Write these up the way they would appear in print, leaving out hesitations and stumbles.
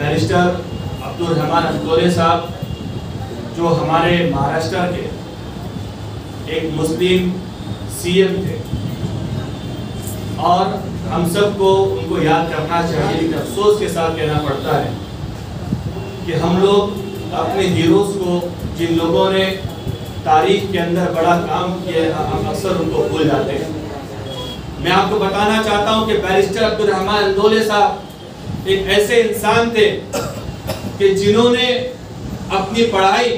Barrister Abdul Rahman अंतोले साहब, जो हमारे महाराष्ट्र के एक मुस्लिम सीएम थे, और हम सबको उनको याद करना चाहिए। लेकिन अफसोस के साथ कहना पड़ता है कि हम लोग अपने हीरोज़ को, जिन लोगों ने तारीख के अंदर बड़ा काम किया, हम अक्सर उनको भूल जाते हैं। मैं आपको बताना चाहता हूं कि बैरिस्टर अब्दुल रहमान अंतोले साहब एक ऐसे इंसान थे कि जिन्होंने अपनी पढ़ाई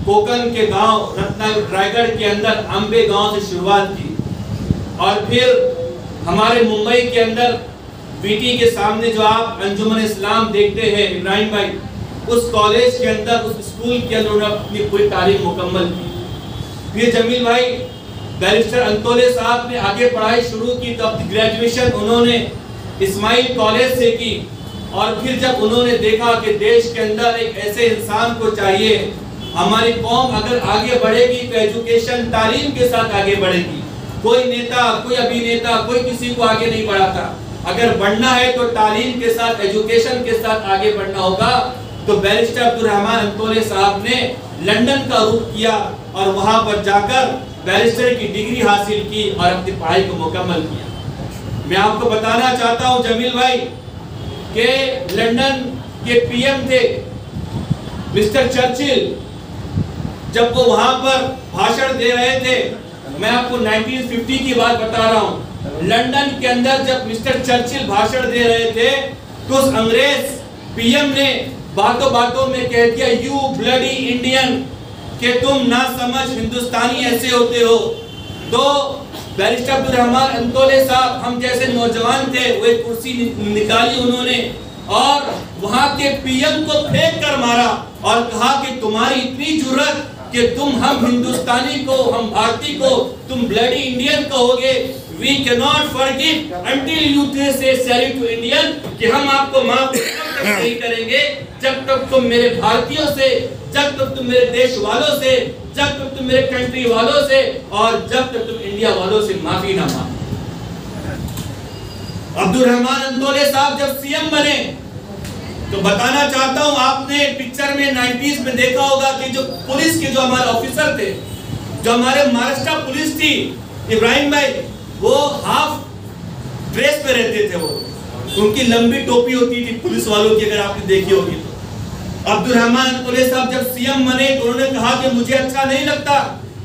कोकण के गांव रायगढ़ के अंदर अंबे गांव से शुरुआत की, और फिर हमारे मुंबई के अंदर बीटी के सामने जो आप अंजुमन इस्लाम देखते हैं इब्राहिम भाई, उस कॉलेज के अंदर, उस स्कूल के अंदर उन्होंने अपनी पूरी तालीम मुकम्मल की। फिर जमील भाई, बैरिस्टर अंतोले साहब ने आगे पढ़ाई शुरू की तो अपनी ग्रेजुएशन उन्होंने इस्माइल कॉलेज से की, और फिर जब उन्होंने देखा कि देश के अंदर एक ऐसे इंसान को चाहिए, हमारी कौम अगर आगे बढ़ेगी तो एजुकेशन तालीम के साथ आगे बढ़ेगी। कोई नेता, कोई अभिनेता, कोई किसी को आगे नहीं बढ़ाता। अगर बढ़ना है तो तालीम के साथ, एजुकेशन के साथ आगे बढ़ना होगा। तो बैरिस्टर अब्दुल रहमान अंतोले साहब ने लंदन का रुख किया और वहां पर जाकर बैरिस्टर की डिग्री हासिल की और अपनी पढ़ाई को मुकम्मल किया। मैं आपको बताना चाहता हूं जमील भाई के लंदन के पीएम थे मिस्टर चर्चिल, जब वो वहां पर भाषण दे रहे थे, मैं आपको 1950 की बात बता रहा हूं, लंदन के अंदर जब मिस्टर चर्चिल भाषण दे रहे थे तो उस अंग्रेज पीएम ने बातों बातों में कह दिया, यू ब्लडी इंडियन, कि तुम ना समझ हिंदुस्तानी ऐसे होते हो। तो बैरिस्टर अब्दुल रहमान अंतोले साहब, हम जैसे नौजवान थे, वो एक कुर्सी निकाली उन्होंने और वहां के पीएम को फेंक कर मारा और कहा कि तुम्हारी इतनी जुर्रत कि तुम हम हिंदुस्तानी को, हम भारतीय को तुम ब्लडी इंडियन कहोगे। We cannot forgive until you say sorry to Indian, कि हम आपको माफ नहीं करेंगे जब तक तुम मेरे भारतीयों से, जब तक तुम मेरे देश वालों से, जब तक तुम मेरे कंट्री वालों से, और जब तक तुम इंडिया वालों से माफी ना मांगो। अब्दुल रहमान अंतोले साहब जब सीएम बने तो बताना चाहता हूं, आपने पिक्चर में 90s में देखा होगा कि जो पुलिस के जो हमारे ऑफिसर थे, जो हमारे महाराष्ट्र पुलिस थी, इब्राहिम भाई, वो हाफ ड्रेस पे रहते थे। वो उनकी लंबी टोपी होती थी पुलिस वालों की, अगर आपने देखी होगी तो। अब्दुल रहमान अंतोले साहब जब सीएम बने तो उन्होंने कहा कि मुझे अच्छा नहीं लगता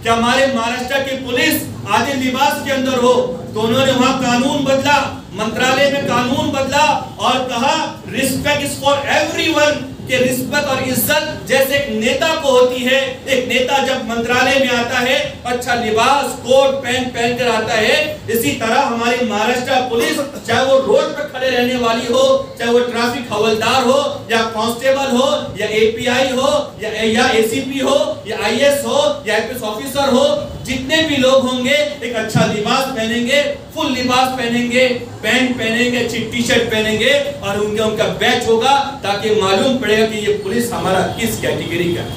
कि हमारे महाराष्ट्र की पुलिस आधे लिबास के अंदर हो। तो उन्होंने वहां कानून बदला, मंत्रालय में कानून बदला और कहा रिस्पेक्ट इज फॉर एवरीवन, कि रिस्पेक्ट और इज्जत जैसे एक नेता को होती है, एक नेता जब मंत्रालय में आता है अच्छा लिबास, कोट पैंट पहन कर आता है, इसी तरह हमारी महाराष्ट्र पुलिस, चाहे वो रोड पर खड़े रहने वाली हो, चाहे वो ट्रैफिक हवलदार हो या कांस्टेबल हो या एपीआई हो या एसीपी हो या आईएएस हो या आईपीएस ऑफिसर हो, जितने भी लोग होंगे एक अच्छा लिबास पहनेंगे, फुल लिबास पहनेंगे, पैंट पहनेंगे, अच्छी टी शर्ट पहनेंगे और उनका बैच होगा ताकि मालूम पड़ेगा कि ये पुलिस हमारा किस कैटेगरी का है।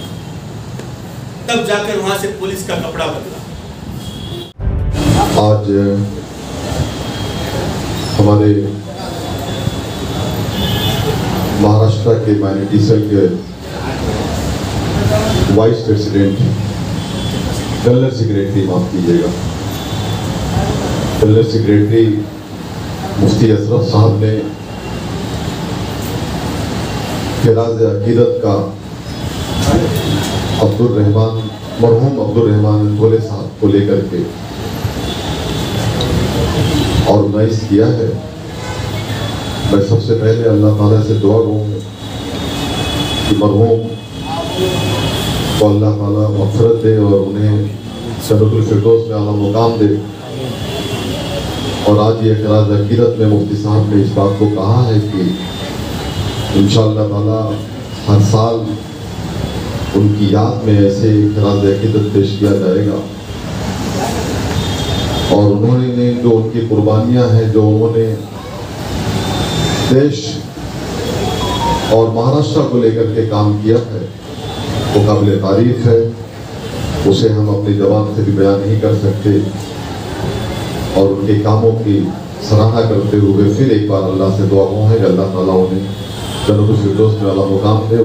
तब जाकर वहां से पुलिस का कपड़ा बदला। आज हमारे महाराष्ट्र के माइनॉरिटी सेल के वाइस प्रेसिडेंट, जनरल सेक्रेटरी, माफ कीजिएगा, जनरल सेक्रेटरी मुफ्ती अशरफ साहब ने खिराज अकीदत का मरहूम अब्दुल रहमान अंतोले साहब को लेकर के ऑर्गेनाइज किया है। मैं सबसे पहले अल्लाह ताला से दुआ करूँगा कि मरहूम को अल्लाह ताला मग़फ़िरत दे और उन्हें जन्नतुल फिरदौस में आला मुकाम दे। और आज ये खिराज अकीदत में मुफ्ती साहब ने इस बात को कहा है कि इंशाअल्लाह ताला हर साल उनकी याद में ऐसे खिराज अकीदत पेश किया जाएगा। और उन्होंने जो उनकी कुर्बानियाँ हैं, जो उन्होंने देश और महाराष्ट्र को लेकर के काम किया है, वो काबिल तारीफ है। उसे हम अपनी ज़बान से भी बयान नहीं कर सकते। और उनके कामों की सराहना करते हुए फिर एक बार अल्लाह से दुआ है कि अल्लाह ताला उन्हें जन्नतुल फिरदौस में आला मुकाम दे।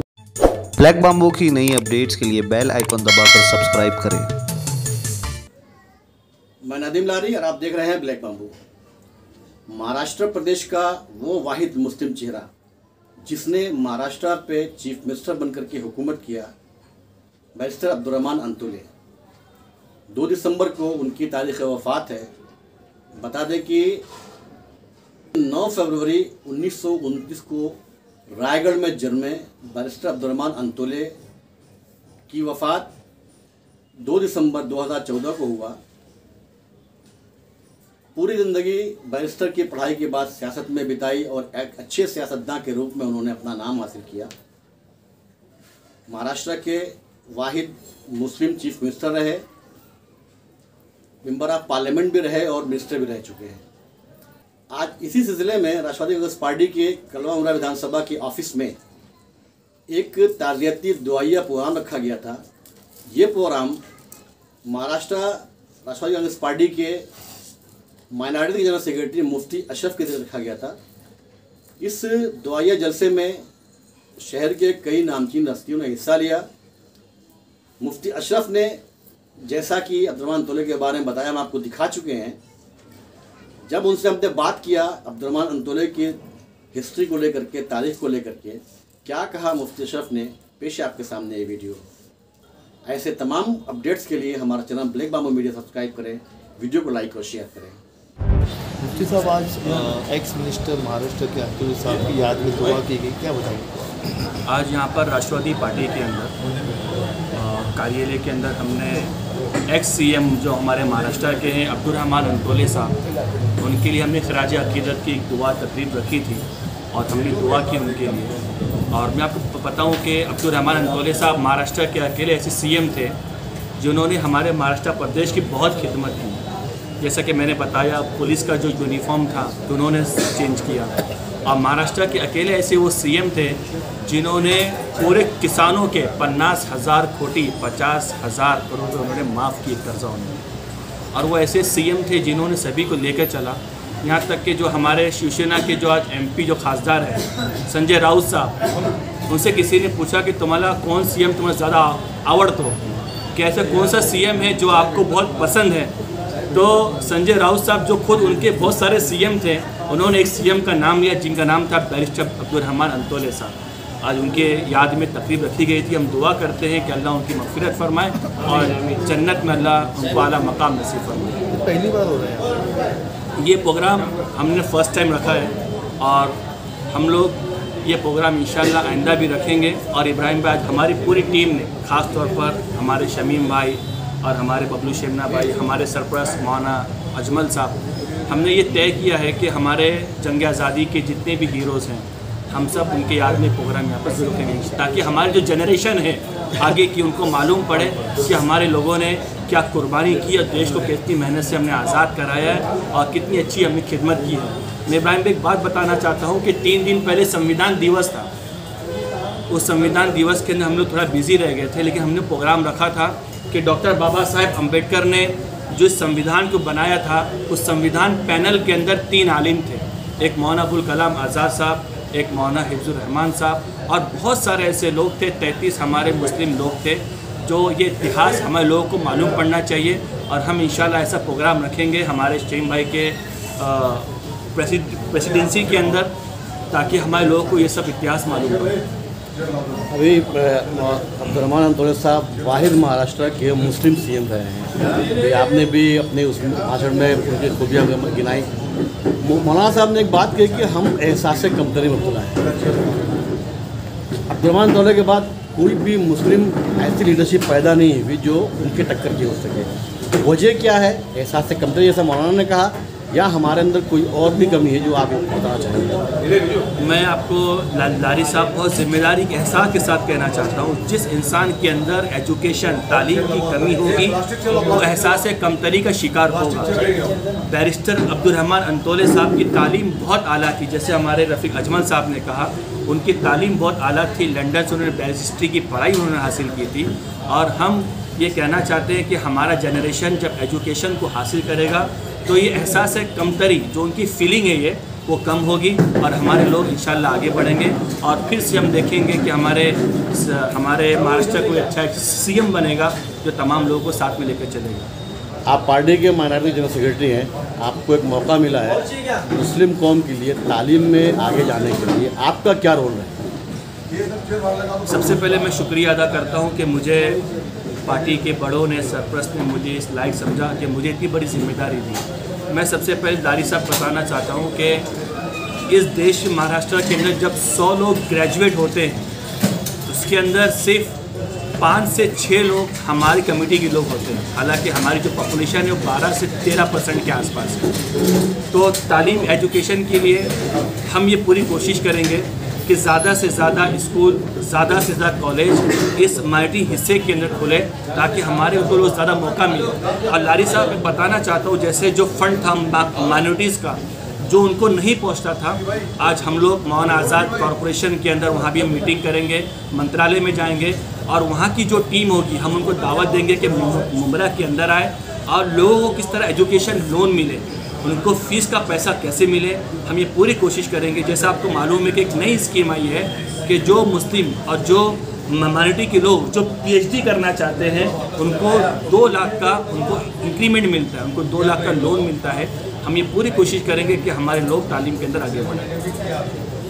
ब्लैक बाम्बू की नई अपडेट्स के लिए बेल आइकॉन दबाकर सब्सक्राइब करें। मैं नदीम लारी और आप देख रहे हैं ब्लैक बाम्बू। महाराष्ट्र प्रदेश का वो वाहिद मुस्लिम चेहरा जिसने महाराष्ट्र पे चीफ मिनिस्टर बनकर के हुकूमत किया, बैरिस्टर अब्दुर्रहमान अंतुले। 2 दिसंबर को उनकी तारीख़ वफ़ात है। बता दें कि 9 फरवरी 1929 को रायगढ़ में जन्मे बैरिस्टर अब्दुर्रहमान अंतुले की वफ़ात 2 दिसंबर 2014 को हुआ। पूरी ज़िंदगी बैरिस्टर की पढ़ाई के बाद सियासत में बिताई और एक अच्छे सियासतदान के रूप में उन्होंने अपना नाम हासिल किया। महाराष्ट्र के वाहिद मुस्लिम चीफ मिनिस्टर रहे, मेंबर ऑफ पार्लियामेंट भी रहे और मिनिस्टर भी रह चुके हैं। आज इसी सिलसिले में राष्ट्रवादी कांग्रेस पार्टी के कलवा उमरा विधानसभा के ऑफिस में एक ताज़ियती दुआइया प्रोग्राम रखा गया था। ये प्रोग्राम महाराष्ट्र राष्ट्रवादी कांग्रेस पार्टी के माइनॉरिटी जनरल सेक्रेटरी मुफ्ती अशरफ के तरफ रखा गया था। इस दुआइया जलसे में शहर के कई नामचीन हस्तियों ने हिस्सा लिया। मुफ्ती अशरफ ने जैसा कि अब्दुर्रहमान अंतुले के बारे में बताया, हम आपको दिखा चुके हैं। जब उनसे हमने बात किया अब्दुर्रहमान अंतुले की हिस्ट्री को लेकर के, तारीख को लेकर के, क्या कहा मुफ्ती अशरफ ने, पेश है आपके सामने ये वीडियो। ऐसे तमाम अपडेट्स के लिए हमारा channel black bamboo media subscribe करें, वीडियो को लाइक और शेयर करें। मुफ्ती साहब, आज एक्स मिनिस्टर महाराष्ट्र के अंतुले साहब की याद में दुआ की गई, क्या बताएंगे? आज यहाँ पर राष्ट्रवादी पार्टी के अंदर कार्यालय के अंदर हमने एक्स सीएम जो हमारे महाराष्ट्र के हैं अब्दुर्रहमान अंतुले साहब, उनके लिए हमने खराज अकीदत की एक दुआ तकरीब रखी थी और हमने दुआ की उनके लिए। और मैं आपको बताऊं कि अब्दुर्रहमान अंतुले साहब महाराष्ट्र के अकेले ऐसे सीएम थे जिन्होंने हमारे महाराष्ट्र प्रदेश की बहुत खिदमत की। जैसा कि मैंने बताया, पुलिस का जो यूनिफॉर्म था तो उन्होंने चेंज किया, और महाराष्ट्र के अकेले ऐसे वो सीएम थे जिन्होंने पूरे किसानों के 50,000 कोटी 50,000 करोड़ उन्होंने माफ़ किए कर्जा उन्होंने। और वो ऐसे सीएम थे जिन्होंने सभी को लेकर चला। यहाँ तक कि जो हमारे शिवसेना के जो आज एमपी जो खासदार हैं संजय राउत साहब, उनसे किसी ने पूछा कि तुम्हारा कौन सीएम तुम्हें ज़्यादा आवड़तो, कि ऐसा कौन सा सीएम है जो आपको बहुत पसंद है। तो संजय राउत साहब जो खुद उनके बहुत सारे सीएम थे, उन्होंने एक सीएम का नाम लिया जिनका नाम था बैरिस्टर अब्दुर्रहमान अंतुले साहब। आज उनके याद में तकरीब रखी गई थी। हम दुआ करते हैं कि अल्लाह उनकी मग़फ़िरत फरमाए और जन्नत में अल्लाह उनको आला मकाम नसीब फरमाए। पहली बार हो रहा है ये प्रोग्राम, हमने फ़र्स्ट टाइम रखा है और हम लोग ये प्रोग्राम इंशाअल्लाह आइंदा भी रखेंगे। और इब्राहिम भाई, हमारी पूरी टीम ने, ख़ास तौर पर हमारे शमीम भाई और हमारे बबलू शेमना भाई, हमारे सरपरस्त मौलाना अजमल साहब, हमने ये तय किया है कि हमारे जंग आज़ादी के जितने भी हीरोज़ हैं, हम सब उनके याद में प्रोग्राम यहाँ पर शुरू करेंगे, ताकि हमारी जो जनरेशन है आगे की, उनको मालूम पड़े कि हमारे लोगों ने क्या कुर्बानी की और देश को कितनी मेहनत से हमने आज़ाद कराया है और कितनी अच्छी हमने खिदमत की है। मैं इब्राहिम भाई एक बात बताना चाहता हूँ कि 3 दिन पहले संविधान दिवस था। उस संविधान दिवस के अंदर हम लोग थोड़ा बिजी रह गए थे, लेकिन हमने प्रोग्राम रखा था कि डॉक्टर बाबा साहेब अम्बेडकर ने जो इस संविधान को बनाया था, उस संविधान पैनल के अंदर 3 आलिम थे, एक मौलाना अबुल कलाम आज़ाद साहब, एक मौलाना हिफ्जुर रहमान साहब और बहुत सारे ऐसे लोग थे, 33 हमारे मुस्लिम लोग थे, जो ये इतिहास हमारे लोगों को मालूम पड़ना चाहिए। और हम इंशाल्लाह ऐसा प्रोग्राम रखेंगे हमारे शमीम भाई के प्रेसिडेंसी के अंदर, ताकि हमारे लोगों को ये सब इतिहास मालूम पड़े। अभी अब्दुर्रहमान अंतुले साहब वाहिद महाराष्ट्र के मुस्लिम सीएम रहे हैं। आपने भी अपने उस भाषण में उनकी खूबियाँ गिनाई। मौलाना साहब ने एक बात कही कि हम एहसास कमतरी में तुला है। अब्दुर्रहमान अंतुले के बाद कोई भी मुस्लिम ऐसी लीडरशिप पैदा नहीं हुई जो उनके टक्कर की हो सके। वजह क्या है? एहसास कमतरी, जैसा मौलाना ने कहा, या हमारे अंदर कोई और भी कमी है जो आप बताना चाहेंगे? मैं आपको लारी साहब बहुत जिम्मेदारी के एहसास के साथ कहना चाहता हूँ, जिस इंसान के अंदर एजुकेशन तालीम की कमी होगी वो एहसास कमतरी का शिकार होगा। बैरिस्टर अब्दुर्रहमान अंतुले साहब की तालीम बहुत आला थी, जैसे हमारे रफ़ीक अजमल साहब ने कहा, उनकी तालीम बहुत आला थी। लंदन से उन्होंने बैरिस्ट्री की पढ़ाई उन्होंने हासिल की थी। और हम ये कहना चाहते हैं कि हमारा जनरेशन जब एजुकेशन को हासिल करेगा तो ये एहसास कमतरी जो उनकी फीलिंग है ये वो कम होगी और हमारे लोग इंशाल्लाह आगे बढ़ेंगे और फिर से हम देखेंगे कि हमारे महाराष्ट्र को अच्छा एक सीएम बनेगा जो तमाम लोगों को साथ में लेकर चलेगा। आप पार्टी के माइनॉरिटी जनरल सेक्रेटरी हैं, आपको एक मौका मिला है मुस्लिम कौम के लिए तालीम में आगे जाने के लिए, आपका क्या रोल है? सबसे पहले मैं शुक्रिया अदा करता हूं कि मुझे पार्टी के बड़ों ने, सरपरस्त ने मुझे इस लायक समझा कि मुझे इतनी बड़ी जिम्मेदारी दी। मैं सबसे पहले दारी साहब बताना चाहता हूं कि इस देश महाराष्ट्र के अंदर जब 100 लोग ग्रेजुएट होते हैं उसके अंदर सिर्फ 5 से 6 लोग हमारी कमेटी के लोग होते हैं। हालांकि हमारी जो पॉपुलेशन है वो 12 से 13% के आसपास है। तो तालीम एजुकेशन के लिए हम ये पूरी कोशिश करेंगे कि ज़्यादा से ज़्यादा स्कूल, ज़्यादा से ज़्यादा कॉलेज इस माइनॉरिटी हिस्से के अंदर खुले ताकि हमारे उनको रोज़ ज़्यादा मौका मिले। और लारी साहब मैं बताना चाहता हूँ जैसे जो फंड था माइनॉरिटीज़ का जो उनको नहीं पहुंचता था, आज हम लोग मौलाना आज़ाद कॉरपोरेशन के अंदर वहाँ भी हम मीटिंग करेंगे, मंत्रालय में जाएंगे और वहाँ की जो टीम होगी हम उनको दावत देंगे कि मुंब्रा के अंदर आए और लोगों को किस तरह एजुकेशन लोन मिले, उनको फ़ीस का पैसा कैसे मिले, हम ये पूरी कोशिश करेंगे। जैसा आपको मालूम है कि एक नई स्कीम आई है कि जो मुस्लिम और जो माइनॉरिटी के लोग जो PhD करना चाहते हैं उनको 2 लाख का उनको इंक्रीमेंट मिलता है, उनको 2 लाख का लोन मिलता है। हम ये पूरी कोशिश करेंगे कि हमारे लोग तालीम के अंदर आगे बढ़ें।